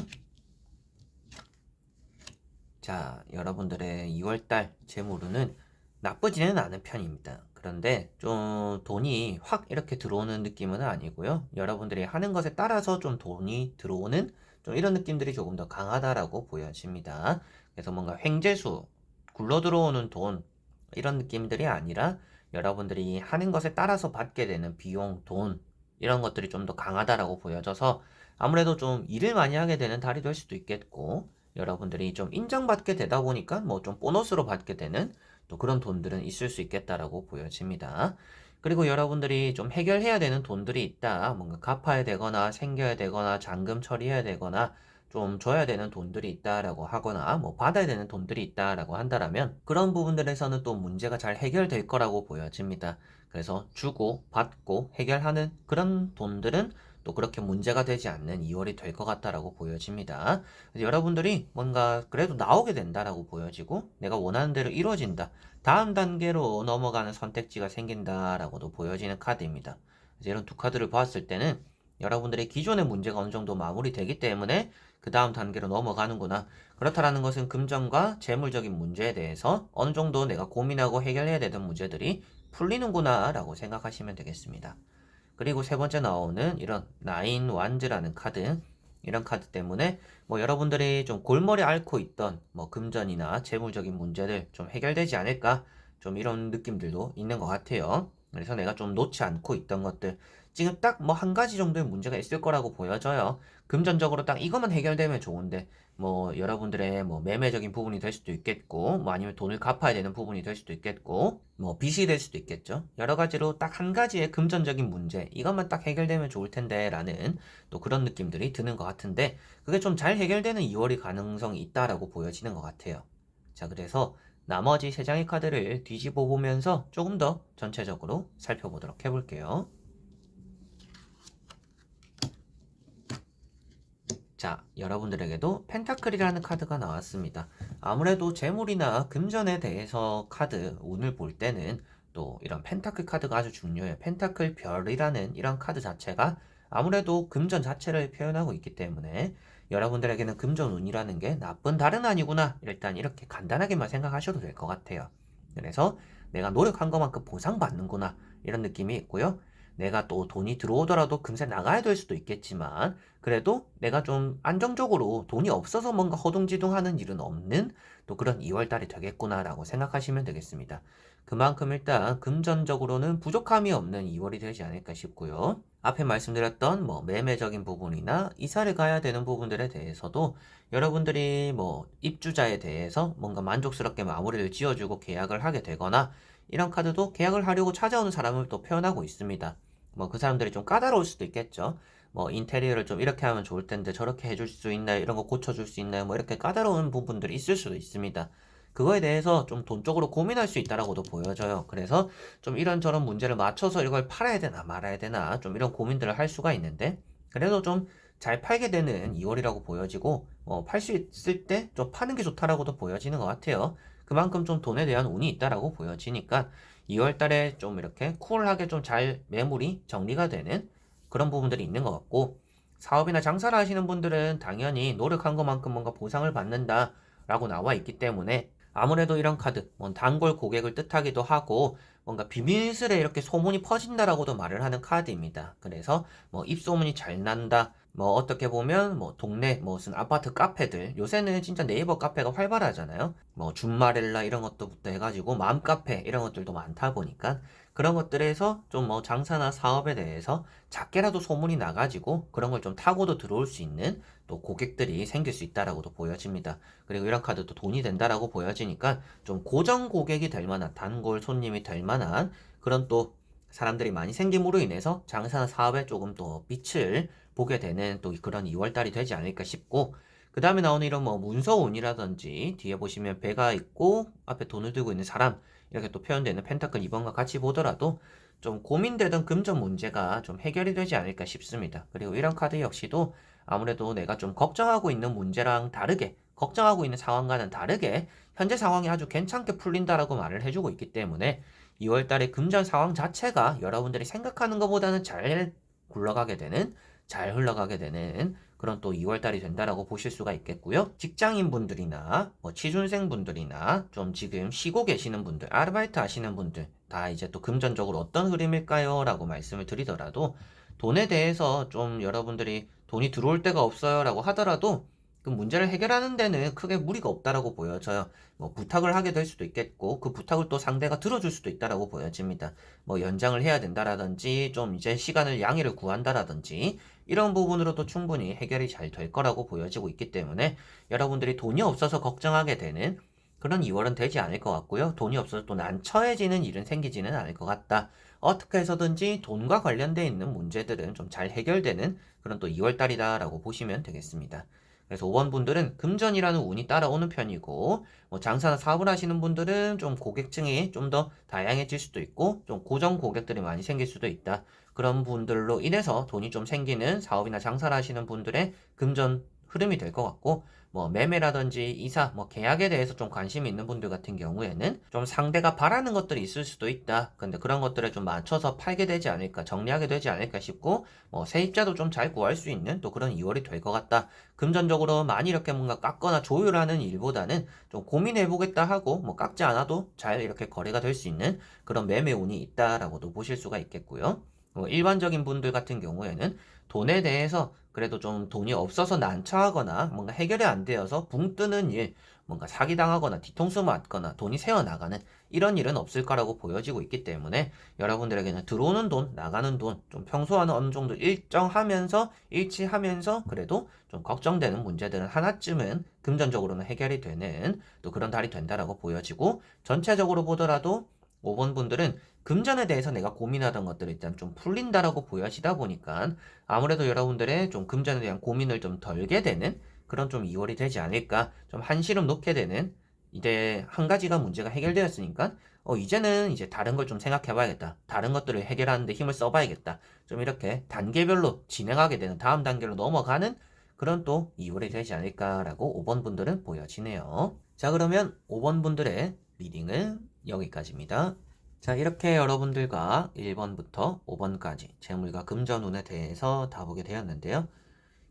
자, 여러분들의 2월달 재물은 나쁘지는 않은 편입니다. 그런데 좀 돈이 확 이렇게 들어오는 느낌은 아니고요. 여러분들이 하는 것에 따라서 좀 돈이 들어오는 좀 이런 느낌들이 조금 더 강하다라고 보여집니다. 그래서 뭔가 횡재수, 굴러 들어오는 돈, 이런 느낌들이 아니라 여러분들이 하는 것에 따라서 받게 되는 비용, 돈, 이런 것들이 좀 더 강하다라고 보여져서 아무래도 좀 일을 많이 하게 되는 달이 될 수도 있겠고, 여러분들이 좀 인정받게 되다 보니까 뭐 좀 보너스로 받게 되는 또 그런 돈들은 있을 수 있겠다라고 보여집니다. 그리고 여러분들이 좀 해결해야 되는 돈들이 있다. 뭔가 갚아야 되거나 생겨야 되거나 잔금 처리해야 되거나 좀 줘야 되는 돈들이 있다라고 하거나 뭐 받아야 되는 돈들이 있다라고 한다라면 그런 부분들에서는 또 문제가 잘 해결될 거라고 보여집니다. 그래서 주고 받고 해결하는 그런 돈들은 또 그렇게 문제가 되지 않는 2월이 될 것 같다라고 보여집니다. 여러분들이 뭔가 그래도 나오게 된다라고 보여지고 내가 원하는 대로 이루어진다. 다음 단계로 넘어가는 선택지가 생긴다라고도 보여지는 카드입니다. 이런 두 카드를 보았을 때는 여러분들의 기존의 문제가 어느 정도 마무리되기 때문에 그 다음 단계로 넘어가는구나. 그렇다라는 것은 금전과 재물적인 문제에 대해서 어느 정도 내가 고민하고 해결해야 되던 문제들이 풀리는구나 라고 생각하시면 되겠습니다. 그리고 세 번째 나오는 이런 나인 완즈라는 카드, 이런 카드 때문에 뭐 여러분들이 좀 골머리 앓고 있던 뭐 금전이나 재물적인 문제들 좀 해결되지 않을까, 좀 이런 느낌들도 있는 것 같아요. 그래서 내가 좀 놓지 않고 있던 것들, 지금 딱 뭐 한 가지 정도의 문제가 있을 거라고 보여져요. 금전적으로 딱 이것만 해결되면 좋은데 뭐 여러분들의 뭐 매매적인 부분이 될 수도 있겠고, 뭐 아니면 돈을 갚아야 되는 부분이 될 수도 있겠고, 뭐 빚이 될 수도 있겠죠. 여러 가지로 딱 한 가지의 금전적인 문제, 이것만 딱 해결되면 좋을 텐데 라는 또 그런 느낌들이 드는 것 같은데, 그게 좀 잘 해결되는 2월이 가능성이 있다라고 보여지는 것 같아요. 자, 그래서 나머지 세 장의 카드를 뒤집어 보면서 조금 더 전체적으로 살펴보도록 해볼게요. 자, 여러분들에게도 펜타클이라는 카드가 나왔습니다. 아무래도 재물이나 금전에 대해서 카드 운을 볼 때는 또 이런 펜타클 카드가 아주 중요해요. 펜타클 별이라는 이런 카드 자체가 아무래도 금전 자체를 표현하고 있기 때문에 여러분들에게는 금전 운이라는 게 나쁜 달은 아니구나. 일단 이렇게 간단하게만 생각하셔도 될 것 같아요. 그래서 내가 노력한 것만큼 보상받는구나. 이런 느낌이 있고요. 내가 또 돈이 들어오더라도 금세 나가야 될 수도 있겠지만 그래도 내가 좀 안정적으로 돈이 없어서 뭔가 허둥지둥하는 일은 없는 또 그런 2월 달이 되겠구나라고 생각하시면 되겠습니다. 그만큼 일단 금전적으로는 부족함이 없는 2월이 되지 않을까 싶고요. 앞에 말씀드렸던 뭐 매매적인 부분이나 이사를 가야 되는 부분들에 대해서도 여러분들이 뭐 입주자에 대해서 뭔가 만족스럽게 마무리를 지어주고 계약을 하게 되거나 이런 카드도 계약을 하려고 찾아오는 사람을 또 표현하고 있습니다. 뭐 그 사람들이 좀 까다로울 수도 있겠죠. 뭐 인테리어를 좀 이렇게 하면 좋을 텐데 저렇게 해줄 수 있나요? 이런 거 고쳐줄 수 있나요? 뭐 이렇게 까다로운 부분들이 있을 수도 있습니다. 그거에 대해서 좀 돈적으로 고민할 수 있다라고도 보여져요. 그래서 좀 이런저런 문제를 맞춰서 이걸 팔아야 되나 말아야 되나 좀 이런 고민들을 할 수가 있는데 그래도 좀 잘 팔게 되는 2월이라고 보여지고 팔 수 있을 때 좀 파는 게 좋다라고도 보여지는 것 같아요. 그만큼 좀 돈에 대한 운이 있다라고 보여지니까 2월 달에 좀 이렇게 쿨하게 좀 잘 매물이 정리가 되는 그런 부분들이 있는 것 같고 사업이나 장사를 하시는 분들은 당연히 노력한 것만큼 뭔가 보상을 받는다라고 나와 있기 때문에 아무래도 이런 카드, 뭐 단골 고객을 뜻하기도 하고 뭔가 비밀스레 이렇게 소문이 퍼진다라고도 말을 하는 카드입니다. 그래서 뭐 입소문이 잘 난다. 뭐 어떻게 보면 뭐 동네 무슨 아파트 카페들 요새는 진짜 네이버 카페가 활발하잖아요. 뭐 줌마렐라 이런 것도부터 해가지고 맘카페 이런 것들도 많다 보니까 그런 것들에서 좀 뭐 장사나 사업에 대해서 작게라도 소문이 나가지고 그런 걸 좀 타고도 들어올 수 있는 또 고객들이 생길 수 있다라고도 보여집니다. 그리고 이런 카드도 돈이 된다라고 보여지니까 좀 고정 고객이 될 만한 단골 손님이 될 만한 그런 또 사람들이 많이 생김으로 인해서 장사나 사업에 조금 더 빛을 보게 되는 또 그런 2월달이 되지 않을까 싶고 그 다음에 나오는 이런 뭐 문서운이라든지 뒤에 보시면 배가 있고 앞에 돈을 들고 있는 사람 이렇게 또 표현되는 펜타클 2번과 같이 보더라도 좀 고민되던 금전 문제가 좀 해결이 되지 않을까 싶습니다. 그리고 이런 카드 역시도 아무래도 내가 좀 걱정하고 있는 문제랑 다르게 걱정하고 있는 상황과는 다르게 현재 상황이 아주 괜찮게 풀린다라고 말을 해주고 있기 때문에 2월 달에 금전 상황 자체가 여러분들이 생각하는 것보다는 잘 굴러가게 되는 잘 흘러가게 되는 그런 또 2월 달이 된다라고 보실 수가 있겠고요. 직장인 분들이나 뭐 취준생 분들이나 좀 지금 쉬고 계시는 분들, 아르바이트 하시는 분들 다 이제 또 금전적으로 어떤 흐름일까요? 라고 말씀을 드리더라도 돈에 대해서 좀 여러분들이 돈이 들어올 데가 없어요 라고 하더라도 그 문제를 해결하는 데는 크게 무리가 없다라고 보여져요. 뭐 부탁을 하게 될 수도 있겠고 그 부탁을 또 상대가 들어줄 수도 있다라고 보여집니다. 뭐 연장을 해야 된다라든지 좀 이제 시간을 양해를 구한다라든지 이런 부분으로도 충분히 해결이 잘 될 거라고 보여지고 있기 때문에 여러분들이 돈이 없어서 걱정하게 되는 그런 2월은 되지 않을 것 같고요. 돈이 없어서 또 난처해지는 일은 생기지는 않을 것 같다. 어떻게 해서든지 돈과 관련되어 있는 문제들은 좀 잘 해결되는 그런 또 2월 달이다라고 보시면 되겠습니다. 그래서 5번 분들은 금전이라는 운이 따라오는 편이고 뭐 장사나 사업을 하시는 분들은 좀 고객층이 좀 더 다양해질 수도 있고 좀 고정 고객들이 많이 생길 수도 있다. 그런 분들로 인해서 돈이 좀 생기는 사업이나 장사를 하시는 분들의 금전 흐름이 될 것 같고 뭐 매매라든지 이사, 뭐 계약에 대해서 좀 관심이 있는 분들 같은 경우에는 좀 상대가 바라는 것들이 있을 수도 있다. 근데 그런 것들에 좀 맞춰서 팔게 되지 않을까, 정리하게 되지 않을까 싶고 뭐 세입자도 좀 잘 구할 수 있는 또 그런 2월이 될 것 같다. 금전적으로 많이 이렇게 뭔가 깎거나 조율하는 일보다는 좀 고민해보겠다 하고 뭐 깎지 않아도 잘 이렇게 거래가 될 수 있는 그런 매매 운이 있다라고도 보실 수가 있겠고요. 일반적인 분들 같은 경우에는 돈에 대해서 그래도 좀 돈이 없어서 난처하거나 뭔가 해결이 안 되어서 붕 뜨는 일, 뭔가 사기당하거나 뒤통수 맞거나 돈이 새어나가는 이런 일은 없을 거라고 보여지고 있기 때문에 여러분들에게는 들어오는 돈, 나가는 돈, 좀 평소와는 어느 정도 일정하면서 일치하면서 그래도 좀 걱정되는 문제들은 하나쯤은 금전적으로는 해결이 되는 또 그런 달이 된다라고 보여지고 전체적으로 보더라도 5번 분들은 금전에 대해서 내가 고민하던 것들이 일단 좀 풀린다라고 보여지다 보니까 아무래도 여러분들의 좀 금전에 대한 고민을 좀 덜게 되는 그런 좀 2월이 되지 않을까 좀 한시름 놓게 되는 이제 한 가지가 문제가 해결되었으니까 이제는 이제 다른 걸 좀 생각해 봐야겠다. 다른 것들을 해결하는데 힘을 써봐야겠다. 좀 이렇게 단계별로 진행하게 되는 다음 단계로 넘어가는 그런 또 2월이 되지 않을까라고 5번 분들은 보여지네요. 자, 그러면 5번 분들의 리딩은 여기까지입니다. 자, 이렇게 여러분들과 1번부터 5번까지 재물과 금전운에 대해서 다보게 되었는데요.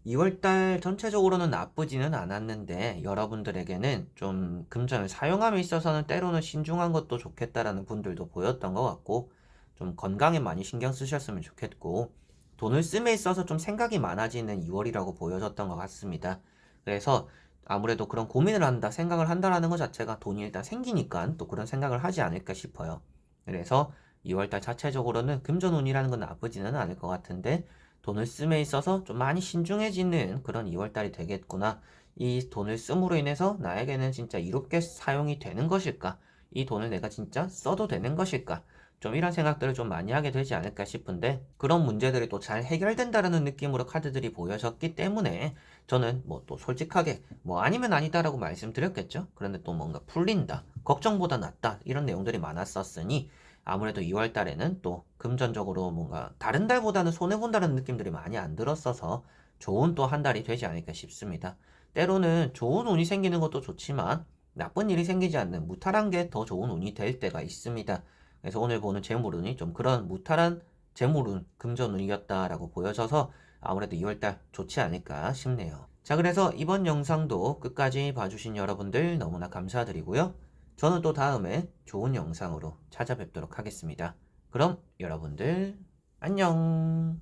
2월달 전체적으로는 나쁘지는 않았는데 여러분들에게는 좀 금전을 사용함에 있어서는 때로는 신중한 것도 좋겠다라는 분들도 보였던 것 같고 좀 건강에 많이 신경 쓰셨으면 좋겠고, 돈을 씀에 있어서 좀 생각이 많아지는 2월이라고 보여졌던 것 같습니다. 그래서 아무래도 그런 고민을 한다, 생각을 한다라는 것 자체가 돈이 일단 생기니까 또 그런 생각을 하지 않을까 싶어요. 그래서 2월달 자체적으로는 금전운이라는 건 나쁘지는 않을 것 같은데, 돈을 씀에 있어서 좀 많이 신중해지는 그런 2월달이 되겠구나. 이 돈을 씀으로 인해서 나에게는 진짜 이롭게 사용이 되는 것일까? 이 돈을 내가 진짜 써도 되는 것일까? 좀 이런 생각들을 좀 많이 하게 되지 않을까 싶은데, 그런 문제들이 또 잘 해결된다라는 느낌으로 카드들이 보여졌기 때문에 저는 뭐 또 솔직하게 뭐 아니면 아니다라고 말씀드렸겠죠. 그런데 또 뭔가 풀린다, 걱정보다 낫다, 이런 내용들이 많았었으니 아무래도 2월 달에는 또 금전적으로 뭔가 다른 달보다는 손해본다는 느낌들이 많이 안 들었어서 좋은 또 한 달이 되지 않을까 싶습니다. 때로는 좋은 운이 생기는 것도 좋지만 나쁜 일이 생기지 않는 무탈한 게 더 좋은 운이 될 때가 있습니다. 그래서 오늘 보는 재물운이 좀 그런 무탈한 재물운, 금전운이었다라고 보여져서 아무래도 2월달 좋지 않을까 싶네요. 자, 그래서 이번 영상도 끝까지 봐주신 여러분들 너무나 감사드리고요. 저는 또 다음에 좋은 영상으로 찾아뵙도록 하겠습니다. 그럼 여러분들 안녕.